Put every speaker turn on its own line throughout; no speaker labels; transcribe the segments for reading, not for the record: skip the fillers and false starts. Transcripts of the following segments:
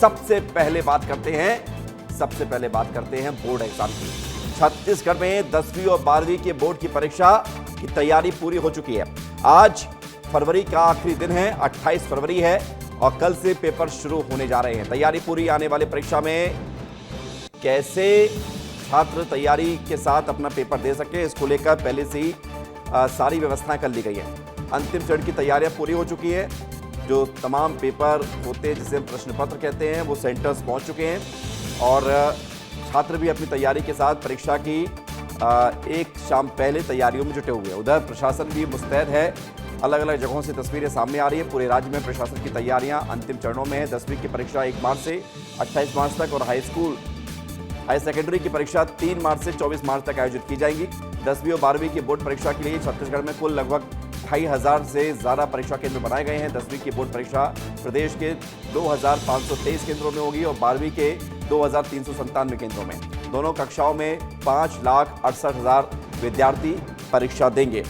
सबसे पहले बात करते हैं बोर्ड एग्जाम की। छत्तीसगढ़ में 10वीं और 12वीं के बोर्ड की परीक्षा की तैयारी पूरी हो चुकी है। आज फरवरी का आखिरी दिन है, 28 फरवरी है और कल से पेपर शुरू होने जा रहे हैं। तैयारी पूरी, आने वाली परीक्षा में कैसे छात्र तैयारी के साथ अपना पेपर दे सके, इसको लेकर पहले से ही सारी व्यवस्थाएं कर ली गई हैं। अंतिम चरण की तैयारियां पूरी हो चुकी है। जो तमाम पेपर होते हैं, जिसे हम प्रश्न पत्र कहते हैं, वो सेंटर्स पहुंच चुके हैं और छात्र भी अपनी तैयारी के साथ परीक्षा की एक शाम पहले तैयारियों में जुटे हुए हैं। उधर प्रशासन भी मुस्तैद है। अलग अलग जगहों से तस्वीरें सामने आ रही है। पूरे राज्य में प्रशासन की तैयारियां अंतिम चरणों में है। 10वीं की परीक्षा 1 मार्च से 28 मार्च तक और हाई सेकेंडरी की परीक्षा 3 मार्च से 24 मार्च तक आयोजित की जाएंगी। 10वीं और 12वीं की बोर्ड परीक्षा के लिए छत्तीसगढ़ में कुल लगभग 25,000 से ज़्यादा परीक्षा केंद्र बनाए गए हैं। 10वीं की बोर्ड परीक्षा प्रदेश के 2,523 केंद्रों में होगी और 12वीं के 2,397 केंद्रों में। दोनों कक्षाओं में 5,68,000 विद्यार्थी परीक्षा देंगे।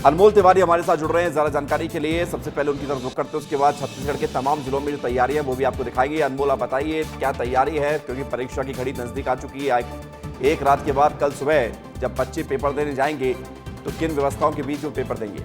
अनमोल तिवारी हमारे साथ जुड़ रहे हैं ज़्यादा जानकारी के लिए। सबसे पहले उनकी तरफ रुख करते हैं, उसके बाद छत्तीसगढ़ के तमाम जिलों में जो तैयारी है वो भी आपको दिखाएंगे। अनमोल, आप बताइए क्या तैयारी है, क्योंकि परीक्षा की घड़ी नज़दीक आ चुकी है। एक रात के बाद कल सुबह जब बच्चे पेपर देने जाएंगे तो किन व्यवस्थाओं के बीच वो पेपर देंगे?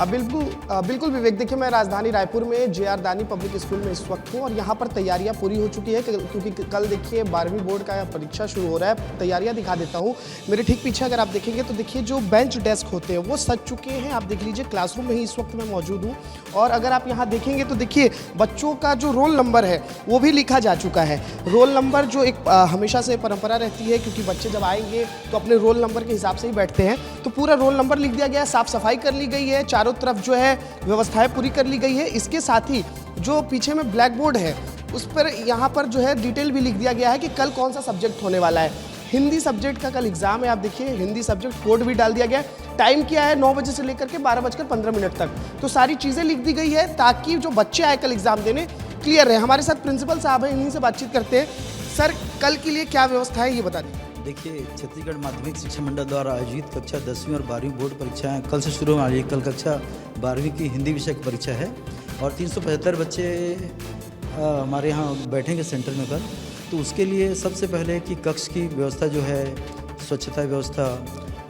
बिल्कुल विवेक, देखिए मैं राजधानी रायपुर में जे.आर. दानी पब्लिक स्कूल में इस वक्त हूँ और यहाँ पर तैयारियाँ पूरी हो चुकी है क्योंकि कल देखिए 12वीं बोर्ड का परीक्षा शुरू हो रहा है। तैयारियाँ दिखा देता हूँ। मेरे ठीक पीछे अगर आप देखेंगे तो देखिए जो बेंच डेस्क होते हैं वो सज चुके हैं। आप देख लीजिए, क्लासरूम में ही इस वक्त मैं मौजूद हूँ और अगर आप यहाँ देखेंगे तो देखिए बच्चों का जो रोल नंबर है वो भी लिखा जा चुका है। रोल नंबर जो एक हमेशा से परंपरा रहती है, क्योंकि बच्चे जब आएंगे तो अपने रोल नंबर के हिसाब से ही बैठते हैं, तो पूरा रोल नंबर लिख दिया गया है। साफ सफाई कर ली गई है, चारों तरफ जो है व्यवस्थाएं पूरी कर ली गई है। इसके साथ ही जो पीछे में ब्लैक बोर्ड है उस पर यहाँ पर जो है डिटेल भी लिख दिया गया है कि कल कौन सा सब्जेक्ट होने वाला है। हिंदी सब्जेक्ट का कल एग्जाम है। आप देखिए हिंदी सब्जेक्ट कोड भी डाल दिया गया है। टाइम क्या है, 9 बजे से लेकर के 12:15 तक। तो सारी चीज़ें लिख दी गई है ताकि जो बच्चे आए कल एग्जाम देने क्लियर रहे। हमारे साथ प्रिंसिपल साहब हैं, इन्हीं से बातचीत करते हैं। सर, कल के लिए क्या व्यवस्था है ये बता दें।
देखिए, छत्तीसगढ़ माध्यमिक शिक्षा मंडल द्वारा आयोजित कक्षा 10वीं और 12वीं बोर्ड परीक्षाएं कल से शुरू होने वाली है। कल कक्षा 12वीं की हिंदी विषय की परीक्षा है और 375 बच्चे हमारे यहाँ बैठेंगे सेंटर में कल। तो उसके लिए सबसे पहले कि कक्ष की व्यवस्था जो है, स्वच्छता व्यवस्था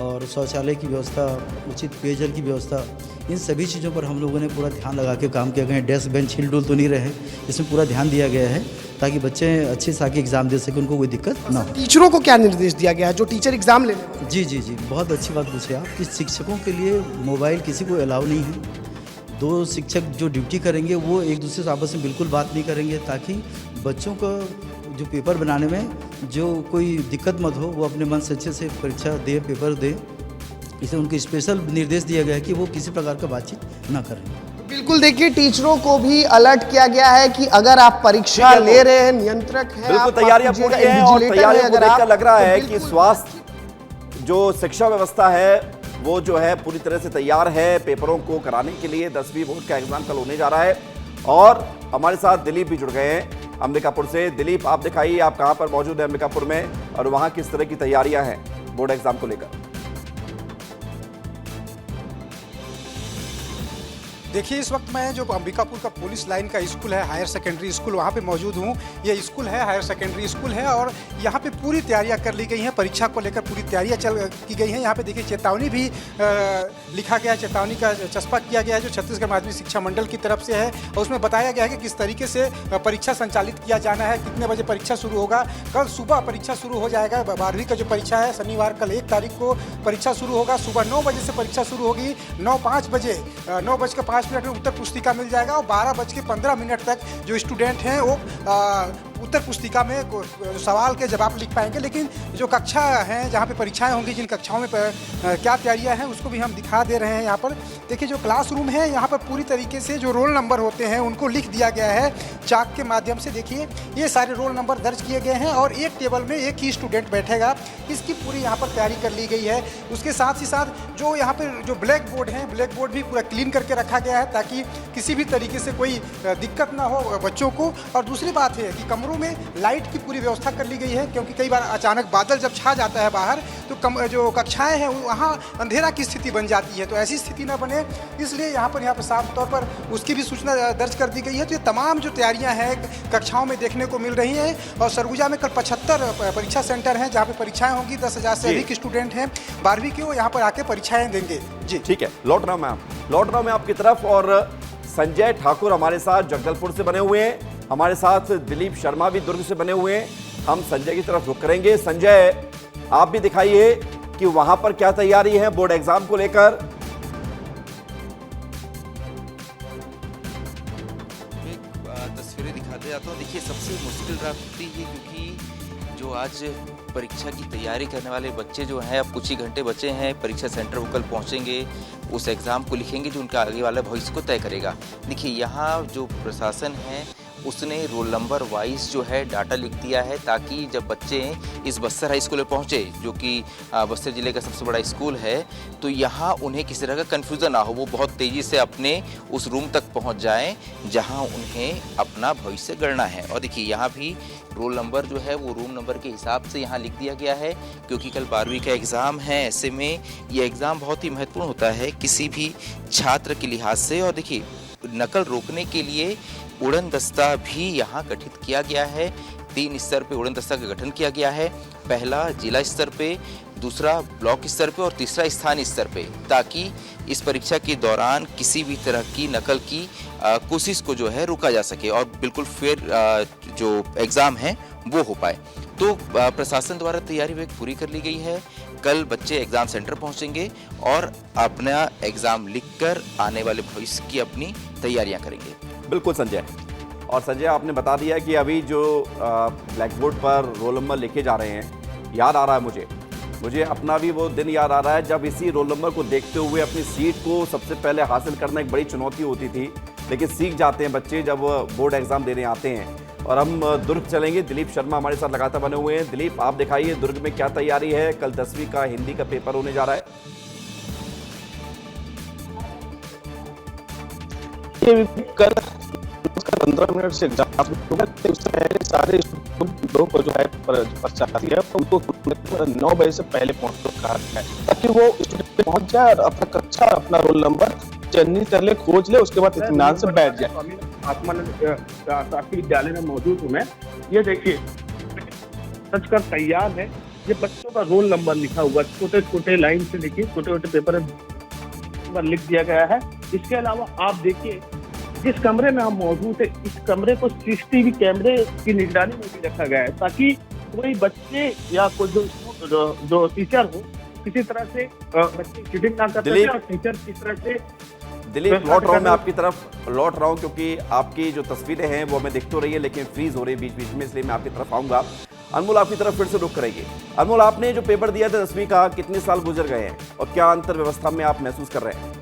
और शौचालय की व्यवस्था, उचित पेयजल की व्यवस्था, इन सभी चीज़ों पर हम लोगों ने पूरा ध्यान लगा के काम किया गया है। डेस्क बेंच हिल डुल तो नहीं रहे, इसमें पूरा ध्यान दिया गया है ताकि बच्चे अच्छे से आके एग्ज़ाम दे सकें, उनको कोई दिक्कत ना हो।
टीचरों को क्या निर्देश दिया गया है जो टीचर एग्जाम लेने वाले हैं?
जी, बहुत अच्छी बात पूछे आप कि शिक्षकों के लिए मोबाइल किसी को अलाउ नहीं है। 2 शिक्षक जो ड्यूटी करेंगे वो एक दूसरे से आपस में बिल्कुल बात नहीं करेंगे ताकि बच्चों को जो पेपर बनाने में जो कोई दिक्कत मत हो, वो अपने मन से अच्छे से परीक्षा दे, पेपर दे। इसे उनको स्पेशल निर्देश दिया गया है कि वो किसी प्रकार का बातचीत ना करें।
बिल्कुल, देखिए टीचरों को भी अलर्ट किया गया है कि अगर आप परीक्षा ले रहे हैं, नियंत्रक हैं,
बिल्कुल तैयारियां पूरी हैं और तैयारियों को देखकर लग रहा है कि स्वास्थ्य जो शिक्षा व्यवस्था है वो जो है पूरी तरह से तैयार है पेपरों को कराने के लिए। 10वीं बोर्ड का एग्जाम कल होने जा रहा है और हमारे साथ दिलीप भी जुड़ गए हैं अंबिकापुर से। दिलीप, आप दिखाइए, आप कहां पर मौजूद हैं अंबिकापुर में और वहां किस तरह की तैयारियां हैं बोर्ड एग्जाम को लेकर?
देखिए, इस वक्त मैं जो अंबिकापुर का पुलिस लाइन का स्कूल है, हायर सेकेंडरी स्कूल, वहाँ पे मौजूद हूँ। ये स्कूल है, हायर सेकेंडरी स्कूल है और यहाँ पे पूरी तैयारियाँ कर ली गई हैं। परीक्षा को लेकर पूरी तैयारियाँ की गई हैं। यहाँ पे देखिए चेतावनी भी लिखा गया है, चेतावनी का चस्पा किया गया है जो छत्तीसगढ़ माध्यमिक शिक्षा मंडल की तरफ से है और उसमें बताया गया है कि किस तरीके से परीक्षा संचालित किया जाना है, कितने बजे परीक्षा शुरू होगा। कल सुबह परीक्षा शुरू हो जाएगा। 12वीं का जो परीक्षा है शनिवार कल 1 तारीख को परीक्षा शुरू होगा। सुबह 9 बजे से परीक्षा शुरू होगी। 9:05 में उत्तर पुस्तिका मिल जाएगा और 12:15 तक जो स्टूडेंट हैं वो उत्तर पुस्तिका में सवाल के जवाब लिख पाएंगे। लेकिन जो कक्षा हैं जहाँ पे परीक्षाएं होंगी, जिन कक्षाओं में क्या तैयारियां हैं उसको भी हम दिखा दे रहे हैं। यहाँ पर देखिए जो क्लासरूम है, यहाँ पर पूरी तरीके से जो रोल नंबर होते हैं उनको लिख दिया गया है चाक के माध्यम से। देखिए ये सारे रोल नंबर दर्ज किए गए हैं और एक टेबल में एक ही स्टूडेंट बैठेगा। इसकी पूरी यहाँ पर तैयारी कर ली गई है। उसके साथ ही साथ जो यहाँ पर जो ब्लैक बोर्ड है, ब्लैक बोर्ड भी पूरा क्लीन करके रखा गया है ताकि किसी भी तरीके से कोई दिक्कत ना हो बच्चों को। और दूसरी बात है कि कमरों कमरों में लाइट की पूरी व्यवस्था कर ली गई है, क्योंकि कई बार अचानक बादल जब छा जाता है बाहर तो जो कक्षाएं हैं वहाँ अंधेरा की स्थिति बन जाती है, तो ऐसी स्थिति ना बने इसलिए यहाँ पर साफ तौर पर उसकी भी सूचना दर्ज कर दी गई है। तो ये तमाम जो तैयारियाँ हैं कक्षाओं में देखने को मिल रही हैं। और सरगुजा में कल 75 परीक्षा सेंटर हैं जहाँ पे परीक्षाएं होंगी। 10,000 से अधिक स्टूडेंट हैं 12वीं के, वो यहाँ पर आके परीक्षाएं देंगे। जी
ठीक है, लौट रहा हूं मैं आपकी तरफ। और संजय ठाकुर हमारे साथ जगदलपुर से बने हुए हैं, हमारे साथ दिलीप शर्मा भी दुर्ग से बने हुए हैं। हम संजय की तरफ रुख करेंगे। संजय, आप भी दिखाइए कि वहां पर क्या तैयारी है बोर्ड एग्जाम को लेकर।
तस्वीरें दिखाते जाता हूँ। देखिए, सबसे मुश्किल रात ये, क्योंकि जो आज परीक्षा की तैयारी करने वाले बच्चे जो हैं, अब कुछ ही घंटे बचे हैं, परीक्षा सेंटर वो कल पहुँचेंगे, उस एग्ज़ाम को लिखेंगे जो उनका आगे वाला भविष्य को तय करेगा। देखिए, यहाँ जो प्रशासन है उसने रोल नंबर वाइज जो है डाटा लिख दिया है, ताकि जब बच्चे इस बस्तर हाई स्कूल में पहुँचे, जो कि बस्तर ज़िले का सबसे बड़ा स्कूल है, तो यहाँ उन्हें किसी तरह का कन्फ्यूज़न ना हो, वो बहुत तेज़ी से अपने उस रूम तक पहुँच जाएं जहाँ उन्हें अपना भविष्य गढ़ना है। और देखिए, यहाँ भी रोल नंबर जो है वो रूम नंबर के हिसाब से यहाँ लिख दिया गया है, क्योंकि कल 12वीं का एग्ज़ाम है। ऐसे में ये एग्ज़ाम बहुत ही महत्वपूर्ण होता है किसी भी छात्र के लिहाज से। और देखिए, नकल रोकने के लिए उड़न दस्ता भी यहाँ गठित किया गया है। 3 स्तर पे उड़न दस्ता का गठन किया गया है। पहला जिला स्तर पे, दूसरा ब्लॉक स्तर पे और तीसरा स्थानीय स्तर पे, ताकि इस परीक्षा के दौरान किसी भी तरह की नकल की कोशिश को जो है रोका जा सके और बिल्कुल फेयर जो एग्ज़ाम है वो हो पाए। तो प्रशासन द्वारा तैयारी वे पूरी कर ली गई है। कल बच्चे एग्ज़ाम सेंटर पहुंचेंगे और अपना एग्ज़ाम लिखकर आने वाले भविष्य की अपनी तैयारियां करेंगे।
बिल्कुल संजय। और संजय, आपने बता दिया कि अभी जो ब्लैक बोर्ड पर रोल नंबर लिखे जा रहे हैं, याद आ रहा है मुझे अपना भी वो दिन याद आ रहा है जब इसी रोल नंबर को देखते हुए अपनी सीट को सबसे पहले हासिल करना एक बड़ी चुनौती होती थी, लेकिन सीख जाते हैं बच्चे जब बोर्ड एग्जाम देने आते हैं। और हम दुर्ग चलेंगे, दिलीप शर्मा हमारे साथ लगातार बने हुए हैं। दिलीप, आप दिखाइए दुर्ग में क्या तैयारी है, कल 10वीं का हिंदी का पेपर होने जा रहा है।
कल 15 मिनट से एग्जाम उससे पहले सारे लोगों को जो है परीक्षार्थी है उनको 9 बजे से पहले पहुंचने को कहा गया है, ताकि वो स्टूडेंट पहुंच जाए और अपना कक्षा, अपना रोल नंबर चिन्हित कर ले, खोज ले, उसके बाद इत्मीनान से बैठ जाए।
शासकीय विद्यालय में मौजूद हूँ मैं। ये देखिए, सच कर तैयार है। ये बच्चों का रोल नंबर लिखा हुआ, छोटे छोटे लाइन से देखिए, छोटे छोटे पेपर पर लिख दिया गया है। इसके अलावा आप देखिए, जिस कमरे में हम मौजूद है, इस कमरे को सीसीटीवी कैमरे की निगरानी में भी रखा गया है, ताकि कोई बच्चे या कोई जो टीचर हो, किसी तरह से बच्चे चीटिंग ना कर सके और टीचर किस तरह से।
दिलीप, लौट रहा हूँ मैं आपकी तरफ, लौट रहा हूँ क्योंकि आपकी जो तस्वीरें हैं वो हमें दिख तो रही है लेकिन फ्रीज हो रही है बीच बीच में, इसलिए मैं आपकी तरफ आऊँगा। अनमोल, आपकी तरफ फिर से रुक करेंगे। अनमोल, आपने जो पेपर दिया था 10वीं का, कितने साल गुजर गए हैं और क्या अंतर व्यवस्था में आप महसूस कर रहे हैं?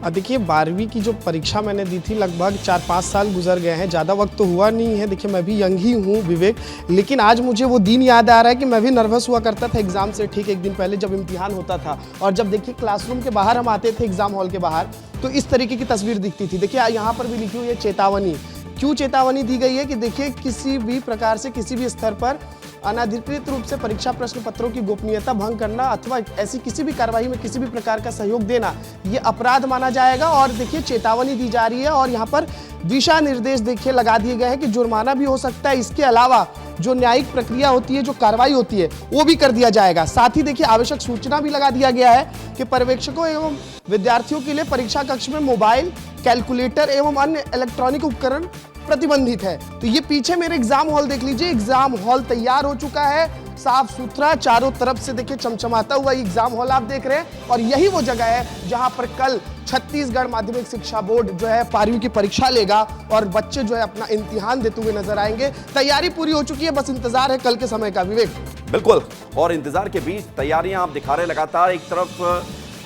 देखिए, 12वीं की जो परीक्षा मैंने दी थी लगभग 4-5 साल गुजर गए हैं, ज़्यादा वक्त तो हुआ नहीं है। देखिए, मैं भी यंग ही हूँ विवेक, लेकिन आज मुझे वो दिन याद आ रहा है कि मैं भी नर्वस हुआ करता था एग्ज़ाम से ठीक एक दिन पहले जब इम्तिहान होता था। और जब देखिए क्लासरूम के बाहर हम आते थे, एग्ज़ाम हॉल के बाहर, तो इस तरीके की तस्वीर दिखती थी। देखिए, यहाँ पर भी लिखी हुई है चेतावनी। क्यों चेतावनी दी गई है कि देखिए, किसी भी प्रकार से किसी भी स्तर पर अनाधिकृत रूप से परीक्षा प्रश्न पत्रों की गोपनीयता भंग करना अथवा ऐसी किसी भी कार्रवाई में किसी भी प्रकार का सहयोग देना, ये अपराध माना जाएगा। और देखिए, चेतावनी दी जा रही है और यहाँ पर दिशा निर्देश देखिए लगा दिए गए हैं कि जुर्माना भी हो सकता है। इसके अलावा जो न्यायिक प्रक्रिया होती है, जो कार्रवाई होती है, वो भी कर दिया जाएगा। साथ ही देखिए, आवश्यक सूचना भी लगा दिया गया है कि पर्यवेक्षकों एवं विद्यार्थियों के लिए परीक्षा कक्ष में मोबाइल, कैलकुलेटर एवं अन्य इलेक्ट्रॉनिक उपकरण प्रतिबंधित है। तो ये पीछे मेरे एग्जाम हॉल देख लीजिए, एग्जाम हॉल तैयार हो चुका है, साफ सुथरा, चारों तरफ से देखिए चमचमाता हुआ एग्जाम हॉल आप देख रहे हैं। और यही वो जगह है जहां पर कल छत्तीसगढ़ माध्यमिक शिक्षा बोर्ड जो है 12वीं की परीक्षा लेगा और बच्चे जो है अपना इम्तिहान देते हुए नजर आएंगे। तैयारी पूरी हो चुकी है, बस इंतजार है कल के समय का। विवेक,
बिल्कुल, और इंतजार के बीच तैयारियां आप दिखा रहे हैं लगातार। एक तरफ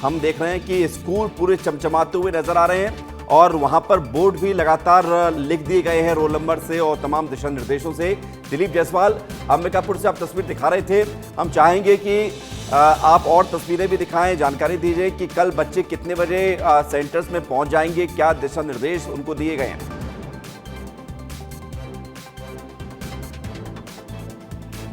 हम देख रहे हैं कि स्कूल पूरे चमचमाते हुए नजर आ रहे हैं और वहां पर बोर्ड भी लगातार लिख दिए गए हैं रोल नंबर से और तमाम दिशा निर्देशों से। दिलीप जायसवाल, अंबिकापुर से आप तस्वीर दिखा रहे थे। हम चाहेंगे कि आप और तस्वीरें भी दिखाएं, जानकारी दीजिए कि कल बच्चे कितने बजे सेंटर्स में पहुंच जाएंगे, क्या दिशा निर्देश उनको दिए गए हैं।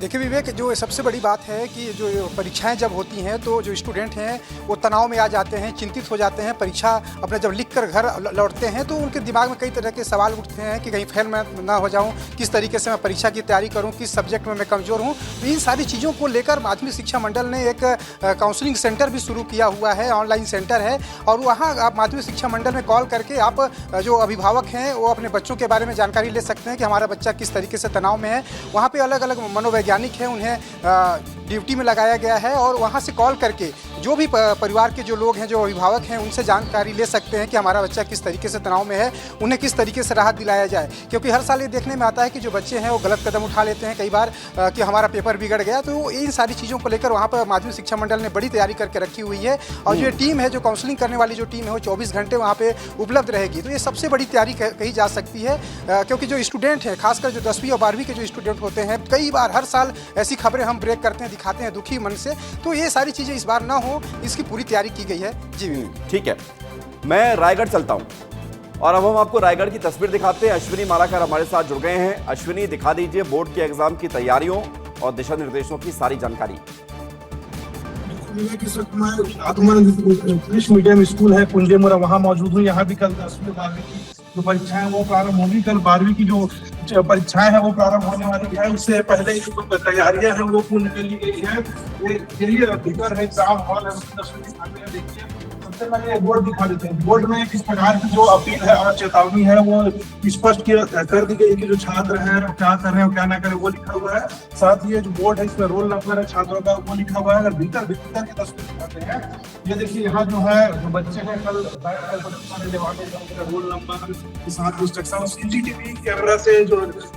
देखिए विवेक, जो सबसे बड़ी बात है कि जो परीक्षाएं जब होती हैं तो जो स्टूडेंट हैं वो तनाव में आ जाते हैं, चिंतित हो जाते हैं। परीक्षा अपना जब लिख कर घर लौटते हैं तो उनके दिमाग में कई तरह के सवाल उठते हैं कि कहीं फेल मैं ना हो जाऊं, किस तरीके से मैं परीक्षा की तैयारी करूं, किस सब्जेक्ट में मैं कमज़ोर हूं। तो इन सारी चीज़ों को लेकर माध्यमिक शिक्षा मंडल ने एक काउंसलिंग सेंटर भी शुरू किया हुआ है, ऑनलाइन सेंटर है। और वहाँ आप माध्यमिक शिक्षा मंडल में कॉल करके आप जो अभिभावक हैं वो अपने बच्चों के बारे में जानकारी ले सकते हैं कि हमारा बच्चा किस तरीके से तनाव में है। वहाँ पर अलग अलग मनोवैज्ञानिक है, उन्हें ड्यूटी में लगाया गया है और वहाँ से कॉल करके जो भी परिवार के जो लोग हैं, जो अभिभावक हैं, उनसे जानकारी ले सकते हैं कि हमारा बच्चा किस तरीके से तनाव में है, उन्हें किस तरीके से राहत दिलाया जाए। क्योंकि हर साल ये देखने में आता है कि जो बच्चे हैं वो गलत कदम उठा लेते हैं कई बार कि हमारा पेपर बिगड़ गया। तो इन सारी चीज़ों को लेकर वहाँ पर माध्यमिक शिक्षा मंडल ने बड़ी तैयारी करके रखी हुई है। और जो टीम है, जो काउंसलिंग करने वाली जो टीम है, वो 24 घंटे वहाँ पर उपलब्ध रहेगी। तो ये सबसे बड़ी तैयारी कही जा सकती है, क्योंकि जो स्टूडेंट हैं, खासकर जो 10वीं और 12वीं के जो स्टूडेंट होते हैं, कई बार हर साल ऐसी खबरें हम ब्रेक करते हैं, दिखाते हैं दुखी मन से। तो ये सारी चीज़ें इस बार ना हो, इसकी पूरी तैयारी की गई है। जी
ठीक है, मैं रायगढ़ चलता हूं और अब हम आपको रायगढ़ की तस्वीर दिखाते हैं। अश्विनी मालाकर हमारे साथ जुड़ गए हैं। अश्विनी, दिखा दीजिए बोर्ड के एग्जाम की तैयारियों और दिशा निर्देशों की सारी जानकारी।
इंग्लिश मीडियम स्कूल है कुंजेमुरा, वहाँ मौजूद हूँ। यहाँ भी कल 10वीं 12वीं की जो परीक्षाएं वो प्रारंभ होगी। कल 12वीं की जो परीक्षाएं हैं वो प्रारंभ होने वाली है। उससे पहले ही जो तैयारियां हैं वो पूर्ण कर ली गई है। यही भीतर है, एग्जाम हॉल है। देखिए, सबसे पहले बोर्ड दिखा देते हैं। बोर्ड में किस प्रकार की जो अपील है और चेतावनी है वो स्पष्ट कर दी गई कि जो छात्र हैं क्या कर रहे हैं क्या ना करें वो लिखा हुआ है। साथ ही जो बोर्ड है इसमें रोल नंबर है छात्रों का वो लिखा हुआ है। अगर भीतर की तस्वीर दिखाते हैं, ये देखिए यहाँ जो है जो बच्चे हैं कल रोल नंबर के साथ इंस्ट्रक्शन, सीसीटीवी कैमरा से जो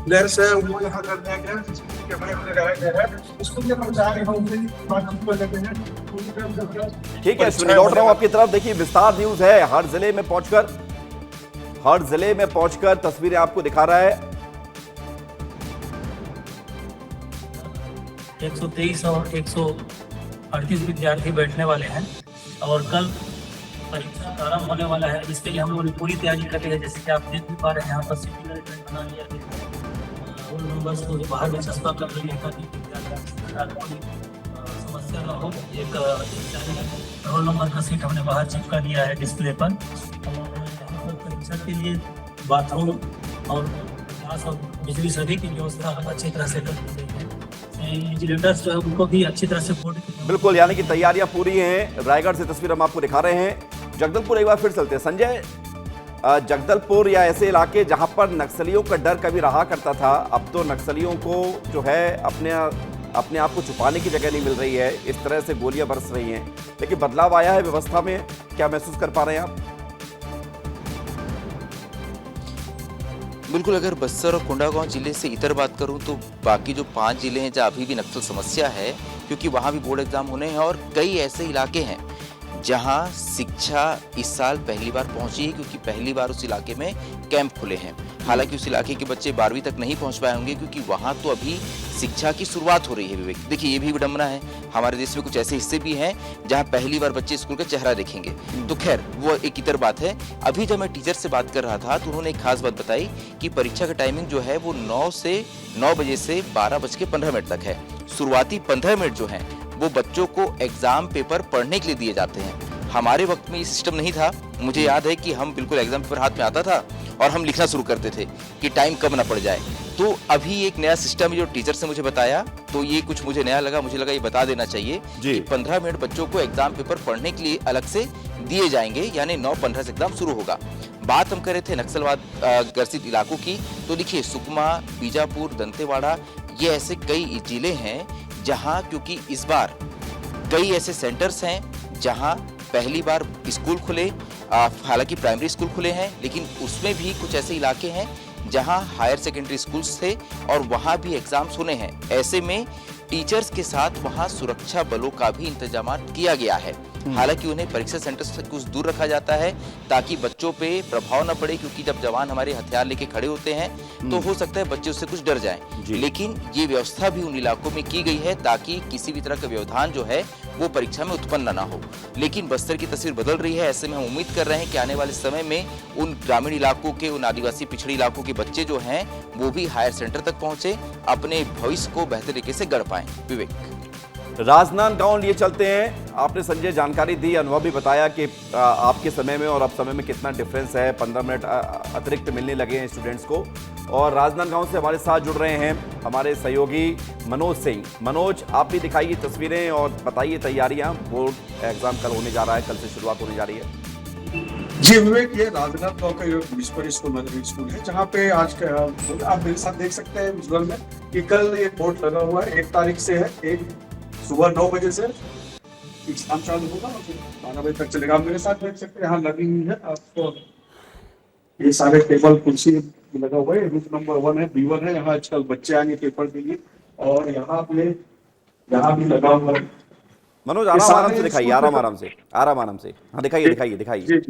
लेंस है वो यहाँ कर दिया गया है, सीसीटीवी कैमरा लगाया गया है। स्कूल के कर्मचारी हैं उनसे बातचीत कर लेते हैं।
ठीक है अश्विनी, लौट रहा हूं आपकी तरफ। देखिए, विस्तार न्यूज है, हर जिले में पहुंचकर तस्वीरें आपको दिखा रहा है।
123 और 138 विद्यार्थी बैठने वाले हैं और कल परीक्षा प्रारंभ होने वाला है। इसके लिए हम लोग पूरी तैयारी कर रहे हैं। जैसे कि आप देख भी पा रहे हैं, यहाँ पर सिटी बना लिया गया। रोल नंबर्स को बाहर में चस्पा कर रही है ताकि समस्या ना हो। एक रोल नंबर का सीट हमने बाहर चिपका दिया है डिस्प्ले पर। और परीक्षा के लिए बाथरूम और गैस और बिजली सभी की व्यवस्था अच्छी तरह से कर दी गई है। विजिलेटर्स जो है उनको भी अच्छी तरह से
बिल्कुल, यानी कि तैयारियां पूरी हैं। रायगढ़ से तस्वीर हम आपको दिखा रहे हैं। जगदलपुर एक बार फिर चलते हैं संजय। जगदलपुर या ऐसे इलाके जहां पर नक्सलियों का डर कभी रहा करता था, अब तो नक्सलियों को जो है अपने आप को छुपाने की जगह नहीं मिल रही है। इस तरह से गोलियां बरस रही हैं, लेकिन बदलाव आया है व्यवस्था में, क्या महसूस कर पा रहे हैं आप?
बिल्कुल, अगर बस्तर और कोंडागांव जिले से इतर बात करूं तो बाकी जो 5 जिले हैं जहां अभी भी नक्सल समस्या है, क्योंकि वहां भी बोर्ड एग्जाम होने हैं और कई ऐसे इलाके हैं जहां शिक्षा इस साल पहली बार पहुंची है, क्योंकि पहली बार उस इलाके में कैंप खुले हैं। हालांकि उस इलाके के बच्चे 12वीं तक नहीं पहुंच पाए होंगे, क्योंकि वहां तो अभी शिक्षा की शुरुआत हो रही है। विवेक, देखिए, ये भी विडंबना है। हमारे देश में कुछ ऐसे हिस्से भी हैं जहां पहली बार बच्चे स्कूल का चेहरा देखेंगे। तो खैर, वो एक इतर बात है। अभी जब मैं टीचर से बात कर रहा था तो उन्होंने एक खास बात बताई कि परीक्षा का टाइमिंग जो है वो 9 बजे से 12:15 तक है। शुरुआती 15 मिनट जो है वो बच्चों को एग्जाम पेपर पढ़ने के लिए दिए जाते हैं। हमारे वक्त में ये सिस्टम नहीं था। मुझे याद है कि हम बिल्कुल एग्जाम पेपर हाथ में आता था और हम लिखना शुरू करते थे कि टाइम कब ना पड़ जाए। तो अभी एक नया सिस्टम जो टीचर से मुझे बताया, तो ये कुछ मुझे नया लगा। मुझे लगा ये बता देना चाहिए कि 15 मिनट बच्चों को एग्जाम पेपर पढ़ने के लिए अलग से दिए जाएंगे, यानी 9:15 से एग्जाम शुरू होगा। बात हम कर रहे थे नक्सलवाद ग्रसित इलाकों की, तो देखिए, सुकमा, बीजापुर, दंतेवाड़ा, ये ऐसे कई जिले हैं जहां, क्योंकि इस बार कई ऐसे सेंटर्स हैं जहां पहली बार स्कूल खुले। हालांकि प्राइमरी स्कूल खुले हैं, लेकिन उसमें भी कुछ ऐसे इलाके हैं जहां हायर सेकेंडरी स्कूल्स थे और वहां भी एग्जाम्स होने हैं। ऐसे में टीचर्स के साथ वहां सुरक्षा बलों का भी इंतजाम किया गया है। हालांकि उन्हें परीक्षा सेंटर से कुछ दूर रखा जाता है ताकि बच्चों पे प्रभाव न पड़े, क्योंकि जब जवान हमारे हथियार लेके खड़े होते हैं तो हो सकता है बच्चे उससे कुछ डर जाएं। लेकिन ये व्यवस्था भी उन इलाकों में की गई है ताकि किसी भी तरह का व्यवधान जो है वो परीक्षा में उत्पन्न ना हो। लेकिन बस्तर की तस्वीर बदल रही है। ऐसे में हम उम्मीद कर रहे हैं कि आने वाले समय में उन ग्रामीण इलाकों के, उन आदिवासी पिछड़ी इलाकों के बच्चे जो हैं वो भी हायर सेंटर तक पहुंचे, अपने भविष्य को बेहतर तरीके से गढ़ पाएं। विवेक,
राजनांदगांव लिए चलते हैं। आपने संजय जानकारी दी, अनुभव भी बताया कि आपके समय में और अब समय में कितना डिफरेंस है। 15 मिनट अतिरिक्त मिलने लगे हैं स्टूडेंट्स को। और राजनांदगांव से हमारे साथ जुड़ रहे हैं हमारे सहयोगी मनोज सिंह। मनोज, आप भी दिखाइए तस्वीरें और बताइए तैयारियां। बोर्ड एग्जाम कल होने जा रहा है, कल से शुरुआत होने जा रही है।
जी विवेक, ये राजनांदगांव का म्युनिसिपल स्कूल मदरसा स्कूल है, जहाँ पे आज आप मेरे साथ देख सकते हैं विजुअल में कि कल ये बोर्ड लगा हुआ है। 1 तारीख से है, एक सुबह 9 बजे से एग्जाम चालू होगा और फिर 12 बजे तक चलेगा। आप मेरे साथ देख सकते हैं यहाँ लगी हुई है आपको ये सारे टेबल कुर्सी लगा हुआ है। रूम नंबर 1 है, B1 है। यहाँ आजकल बच्चे आएंगे पेपर के लिए और यहाँ भी लगा हुआ है।
मनोज, आराम से दिखाइए, आराम से। हाँ, दिखाइए।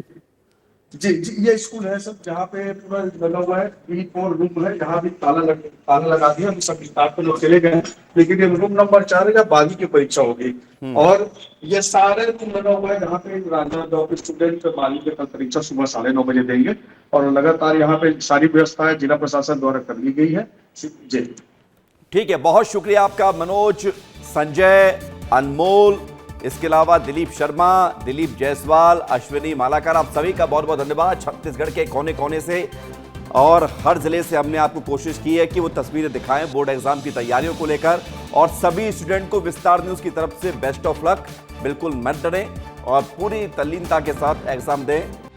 जी, ये स्कूल है सब, जहाँ पे पूरा लगा हुआ है। 3-4 रूम है, यहाँ भी ताला लगा दिया। अभी सब स्टाफ के लोग चले गए हैं, लेकिन ये रूम नंबर 4 है, जहाँ 12वीं की परीक्षा होगी। और ये सारे रूम लगा हुआ है जहाँ पे राजनांदगांव के स्टूडेंट 12वीं की कल परीक्षा सुबह 9:30 बजे देंगे। और लगातार यहाँ पे सारी व्यवस्थाएं जिला प्रशासन द्वारा कर ली गई है। जी
ठीक है, बहुत शुक्रिया आपका मनोज, संजय, अनमोल, इसके अलावा दिलीप शर्मा, दिलीप जायसवाल, अश्विनी मालाकर, आप सभी का बहुत बहुत धन्यवाद। छत्तीसगढ़ के कोने कोने से और हर जिले से हमने आपको कोशिश की है कि वो तस्वीरें दिखाएं बोर्ड एग्जाम की तैयारियों को लेकर। और सभी स्टूडेंट को विस्तार न्यूज़ की तरफ से बेस्ट ऑफ लक। बिल्कुल मत डरें और पूरी तल्लीनता के साथ एग्जाम दें।